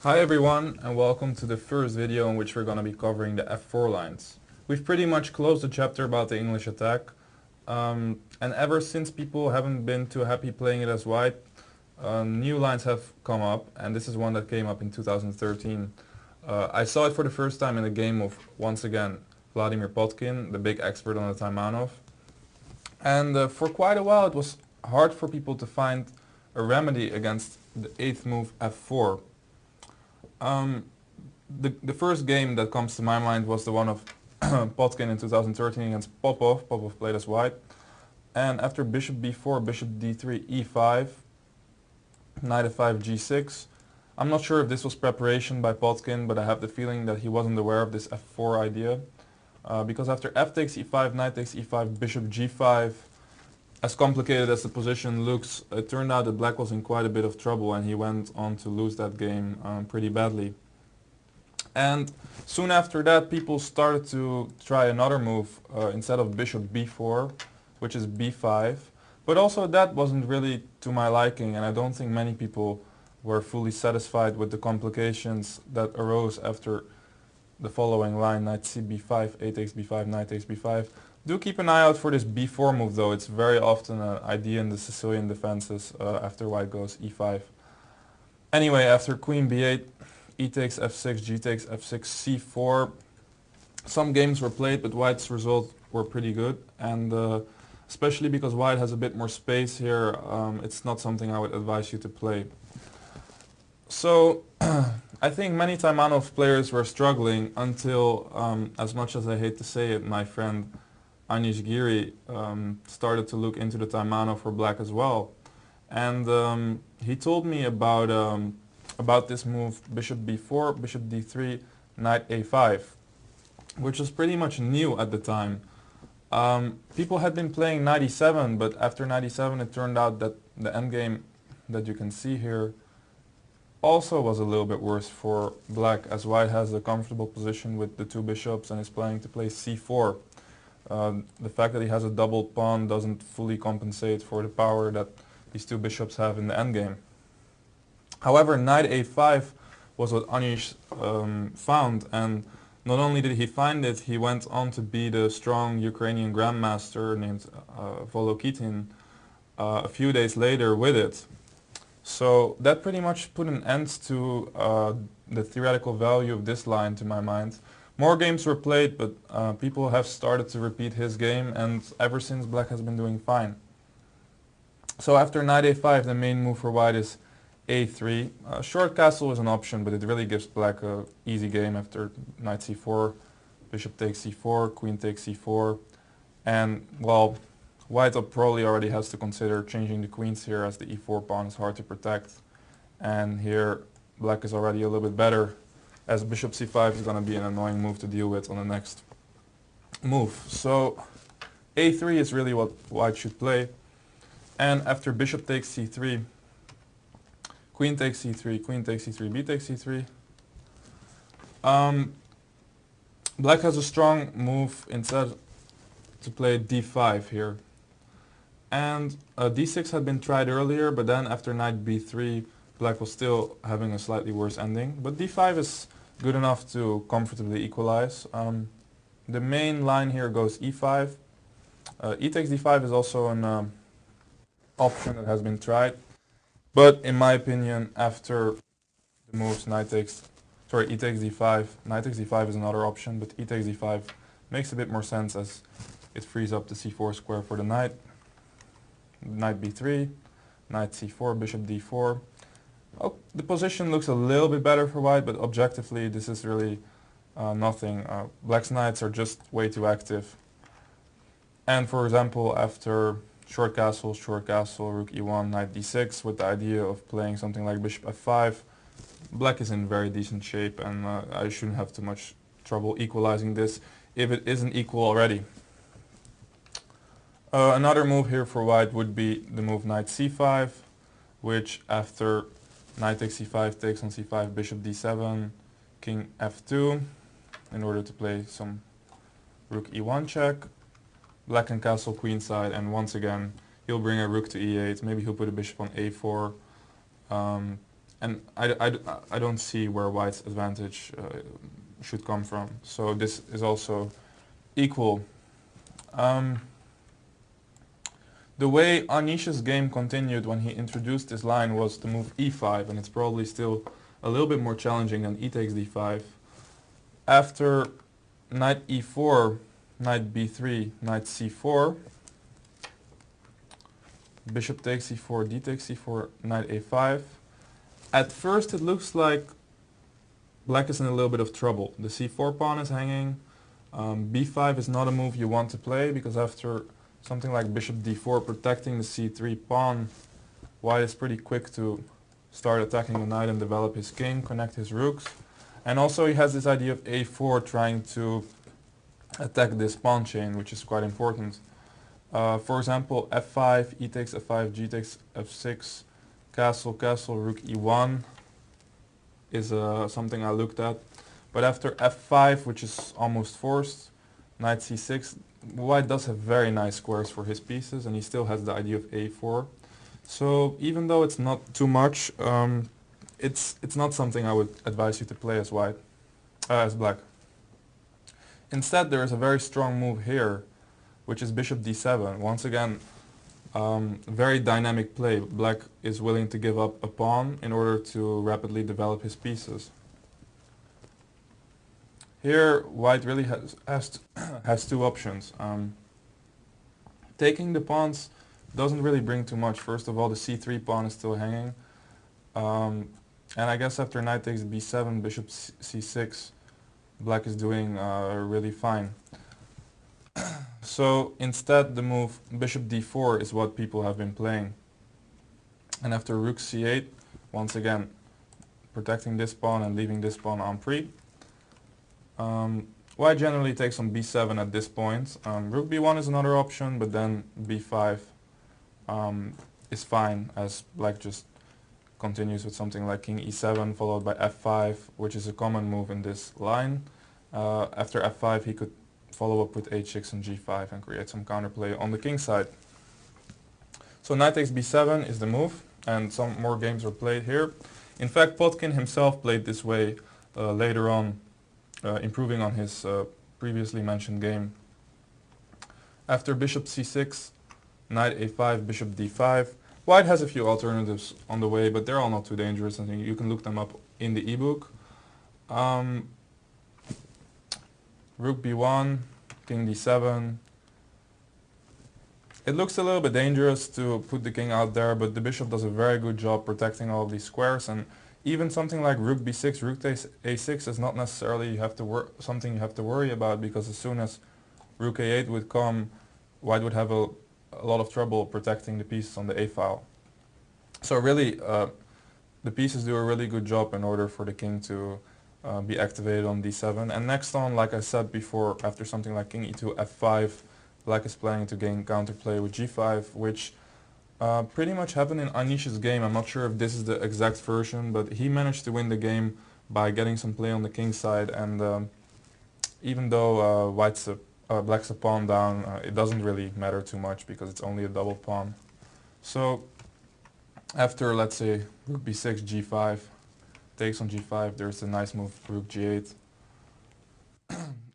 Hi everyone, and welcome to the first video in which we're going to be covering the F4 lines. We've pretty much closed the chapter about the English attack, and ever since people haven't been too happy playing it as white, new lines have come up, and this is one that came up in 2013. I saw it for the first time in a game of, once again, Vladimir Potkin, the big expert on the Taimanov. And for quite a while it was hard for people to find a remedy against the 8th move F4. The first game that comes to my mind was the one of Potkin in 2013 against Popov. Popov played as white. And after bishop b4, bishop d3, e5, knight f5, g6. I'm not sure if this was preparation by Potkin, but I have the feeling that he wasn't aware of this f4 idea. Because after f takes e5, knight takes e5, bishop g5, as complicated as the position looks, it turned out that black was in quite a bit of trouble and he went on to lose that game pretty badly. And soon after that people started to try another move instead of bishop b4, which is b5. But also that wasn't really to my liking, and I don't think many people were fully satisfied with the complications that arose after the following line: knight c b5, a takes b5, knight takes b5. Do keep an eye out for this b4 move though. It's very often an idea in the Sicilian defenses after white goes e5. Anyway, after queen b8, e takes f6, g takes f6, c4. Some games were played, but white's results were pretty good, and especially because white has a bit more space here, it's not something I would advise you to play. So I think many Taimanov players were struggling until, as much as I hate to say it, my friend Anish Giri started to look into the Taimanov for black as well. And he told me about this move bishop b4, bishop d3, knight a5, which was pretty much new at the time. People had been playing knight e7, but after knight e7 it turned out that the endgame that you can see here also was a little bit worse for black, as white has a comfortable position with the two bishops and is planning to play c4. The fact that he has a doubled pawn doesn't fully compensate for the power that these two bishops have in the endgame. However, knight a5 was what Anish found, and not only did he find it, he went on to beat a strong Ukrainian grandmaster named Volokitin a few days later with it. So that pretty much put an end to the theoretical value of this line, to my mind. More games were played, but people have started to repeat his game, and ever since black has been doing fine. So after knight a5, the main move for white is a3. Short castle is an option, but it really gives black an easy game after knight c4, bishop takes c4, queen takes c4, and well, white probably already has to consider changing the queens here, as the e4 pawn is hard to protect, and here black is already a little bit better, as bishop c5 is going to be an annoying move to deal with on the next move. So a3 is really what white should play, and after bishop takes c3, queen takes c3, queen takes c3, b takes c3. Black has a strong move instead to play d5 here. And d6 had been tried earlier, but then after knight b3, black was still having a slightly worse ending. But d5 is good enough to comfortably equalize. The main line here goes e5. E takes d5 is also an option that has been tried. But in my opinion, after the moves e takes d5, knight takes d5 is another option, but e takes d5 makes a bit more sense, as it frees up the c4 square for the knight. Knight b3, knight c4, bishop d4. Oh, the position looks a little bit better for white, but objectively this is really nothing. Black's knights are just way too active. And for example, after short castle, rook e1, knight d6, with the idea of playing something like bishop f5, black is in very decent shape, and I shouldn't have too much trouble equalizing this if it isn't equal already. Another move here for white would be the move knight c5, which after knight takes c5 takes on c5, bishop d7, king f2, in order to play some rook e1 check. Black can castle queenside, and once again he'll bring a rook to e8, maybe he'll put a bishop on a4, and I don't see where white's advantage should come from. So this is also equal. Um, the way Anish's game continued when he introduced this line was to move e5, and it's probably still a little bit more challenging than e takes d5. After knight e4, knight b3, knight c4, bishop takes c4, d takes c4, knight a5. At first it looks like black is in a little bit of trouble. The c4 pawn is hanging. b5 is not a move you want to play because after something like bishop d4 protecting the c3 pawn, white is pretty quick to start attacking the knight and develop his king, connect his rooks. And also he has this idea of a4 trying to attack this pawn chain, which is quite important. For example, f5, e takes f5, g takes f6, castle, castle, rook e1 is something I looked at. But after f5, which is almost forced, knight c6, white does have very nice squares for his pieces, and he still has the idea of a4. So even though it's not too much, it's not something I would advise you to play as white, as black. Instead, there is a very strong move here, which is bishop d7. Once again, very dynamic play. Black is willing to give up a pawn in order to rapidly develop his pieces. Here, white really has two options. Taking the pawns doesn't really bring too much. First of all, the c3 pawn is still hanging. And I guess after knight takes b7, bishop c6, black is doing really fine. So instead the move bishop d4 is what people have been playing. And after rook c8, once again protecting this pawn and leaving this pawn en prise. White generally takes on b7 at this point. Rook b1 is another option, but then b5 is fine as black just continues with something like king e7 followed by f5, which is a common move in this line. After f5 he could follow up with h6 and g5 and create some counterplay on the king side. So knight takes b7 is the move, and some more games are played here. In fact, Potkin himself played this way later on, improving on his previously mentioned game. After bishop c6, knight a5, bishop d5. White has a few alternatives on the way, but they're all not too dangerous. I think you can look them up in the ebook. Rook b1, king d7. It looks a little bit dangerous to put the king out there, but the bishop does a very good job protecting all of these squares, and even something like rook b6, rook takes a6 is not necessarily something you have to worry about, because as soon as rook a8 would come, white would have a lot of trouble protecting the pieces on the a file. So really, the pieces do a really good job in order for the king to be activated on d7. And next on, like I said before, after something like king e2, f5, black is planning to gain counterplay with g5, which pretty much happened in Anish's game. I'm not sure if this is the exact version, but he managed to win the game by getting some play on the king side. And even though black's a pawn down, it doesn't really matter too much because it's only a double pawn. So after, let's say, rook b6, g5, takes on g5, there's a nice move, rook g8.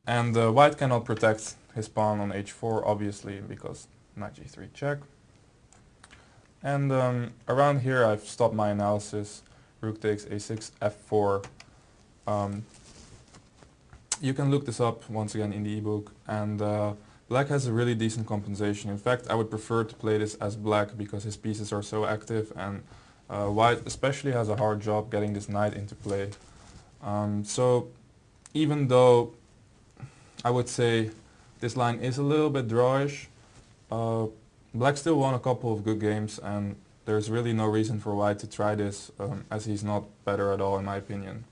And white cannot protect his pawn on h4, obviously, because knight g3 check. And around here I've stopped my analysis. Rook takes a6, f4. You can look this up once again in the ebook, and black has a really decent compensation. In fact, I would prefer to play this as black because his pieces are so active, and white especially has a hard job getting this knight into play. So even though I would say this line is a little bit drawish, black still won a couple of good games, and there's really no reason for white to try this, as he's not better at all in my opinion.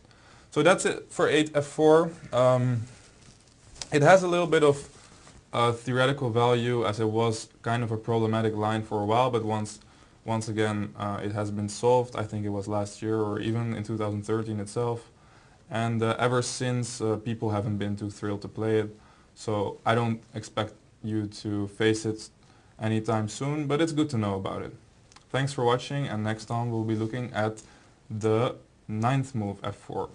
So that's it for 8f4. It has a little bit of theoretical value, as it was kind of a problematic line for a while, but once again it has been solved. I think it was last year or even in 2013 itself, and ever since people haven't been too thrilled to play it, so I don't expect you to face it anytime soon, but it's good to know about it. Thanks for watching, and next on we'll be looking at the ninth move, f4.